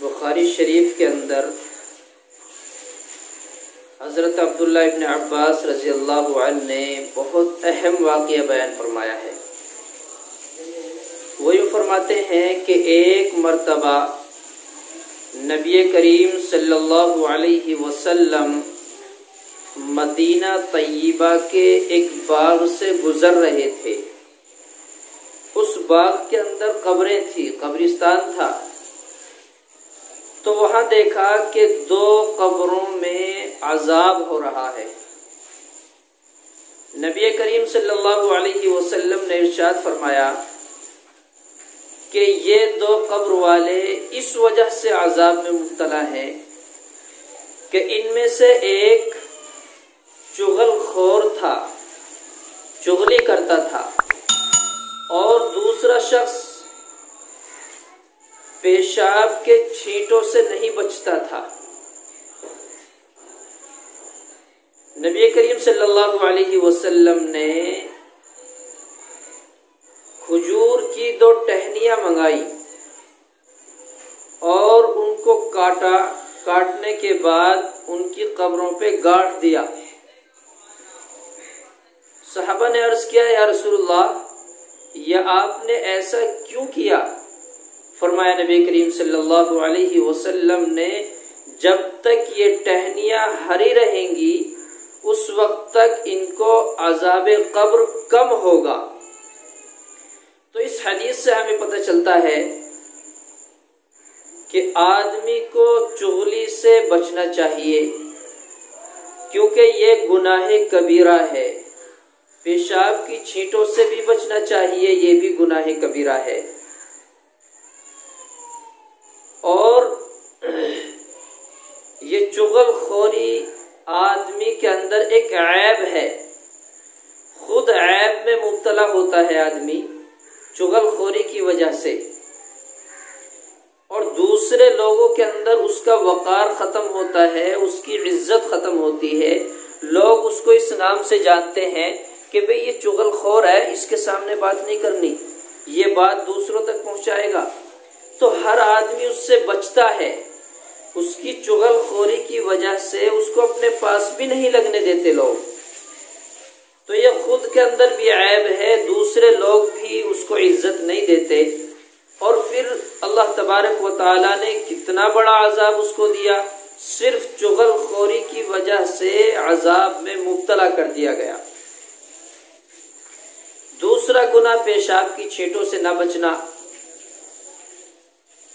بخاری شریف کے اندر حضرت عبداللہ ابن عباس رضی اللہ عنہ نے بہت اہم واقعہ بیان فرمایا ہے۔ وہ یوں فرماتے ہیں کہ ایک مرتبہ نبی کریم صلی اللہ علیہ وسلم مدینہ طیبہ کے ایک باغ سے گزر رہے تھے۔ اس باغ کے اندر قبریں تھیں، قبرستان تھا، تو وہاں دیکھا کہ دو قبروں میں عذاب ہو رہا ہے۔ نبی کریم صلی اللہ علیہ وسلم نے ارشاد فرمایا کہ یہ دو قبر والے اس وجہ سے عذاب میں مبتلا ہیں کہ ان میں سے ایک چغل خور تھا، چغلی کرتا تھا، اور دوسرا شخص پیشاب کے چھینٹوں سے نہیں بچتا تھا۔ نبی کریم صلی اللہ علیہ وسلم نے کھجور کی دو ٹہنیاں منگائی اور ان کو کاٹا، کاٹنے کے بعد ان کی قبروں پہ گاڑ دیا۔ صحابہ نے عرض کیا، یا رسول اللہ، یہ آپ نے ایسا کیوں کیا؟ فرمایا نبی کریم صلی اللہ علیہ وسلم نے، جب تک یہ ٹہنیاں ہری رہیں گی اس وقت تک ان کو عذاب قبر کم ہوگا۔ تو اس حدیث سے ہمیں پتہ چلتا ہے کہ آدمی کو چغلی سے بچنا چاہیے، کیونکہ یہ گناہ کبیرہ ہے۔ پیشاب کی چھینٹوں سے بھی بچنا چاہیے، یہ بھی گناہ کبیرہ ہے۔ اور یہ چغل خوری آدمی کے اندر ایک عیب ہے، خود عیب میں مبتلا ہوتا ہے آدمی چغل خوری کی وجہ سے، اور دوسرے لوگوں کے اندر اس کا وقار ختم ہوتا ہے، اس کی عزت ختم ہوتی ہے۔ لوگ اس کو اس نام سے جانتے ہیں کہ بھئی یہ چغل خور ہے، اس کے سامنے بات نہیں کرنی، یہ بات دوسروں تک پہنچائے گا۔ تو ہر آدمی اس سے بچتا ہے، اس کی چغل خوری کی وجہ سے اس کو اپنے پاس بھی نہیں لگنے دیتے لوگ۔ تو یہ خود کے اندر بھی عیب ہے، دوسرے لوگ بھی اس کو عزت نہیں دیتے، اور پھر اللہ تبارک و تعالیٰ نے کتنا بڑا عذاب اس کو دیا، صرف چغل خوری کی وجہ سے عذاب میں مبتلا کر دیا گیا۔ دوسرا گناہ پیشاب کی چھینٹوں سے نہ بچنا۔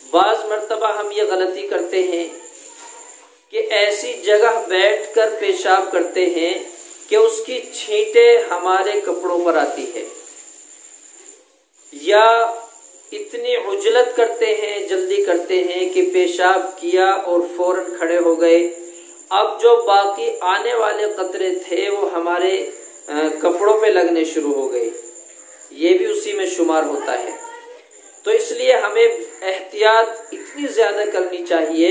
بعض مرتبہ ہم یہ غلطی کرتے ہیں کہ ایسی جگہ بیٹھ کر پیشاب کرتے ہیں کہ اس کی چھینٹیں ہمارے کپڑوں پر آتی ہے، یا اتنی عجلت کرتے ہیں، جلدی کرتے ہیں کہ پیشاب کیا اور فوراً کھڑے ہو گئے، اب جو باقی آنے والے قطرے تھے وہ ہمارے کپڑوں پہ لگنے شروع ہو گئے، یہ بھی اسی میں شمار ہوتا ہے۔ تو اس لیے ہمیں احتیاط اتنی زیادہ کرنی چاہیے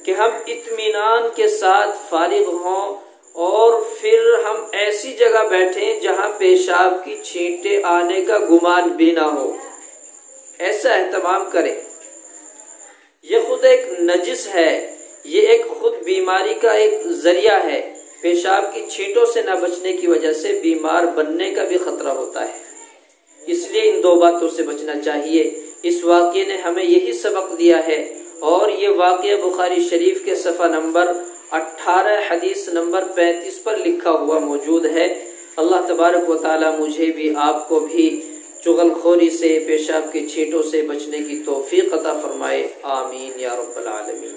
کہ ہم اطمینان کے ساتھ فارغ ہوں، اور پھر ہم ایسی جگہ بیٹھیں جہاں پیشاب کی چھینٹیں آنے کا گمان بھی نہ ہو، ایسا اہتمام کریں۔ یہ خود ایک نجس ہے، یہ ایک خود بیماری کا ایک ذریعہ ہے۔ پیشاب کی چھینٹوں سے نہ بچنے کی وجہ سے بیمار بننے کا بھی خطرہ ہوتا ہے، اس لیے ان دو باتوں سے بچنا چاہیے۔ اس واقعے نے ہمیں یہی سبق دیا ہے، اور یہ واقعہ بخاری شریف کے صفحہ نمبر 18 حدیث نمبر 35 پر لکھا ہوا موجود ہے۔ اللہ تبارک و تعالی مجھے بھی آپ کو بھی چغل خوری سے، پیشاب کے چھینٹوں سے بچنے کی توفیق عطا فرمائے، آمین یا رب العالمین۔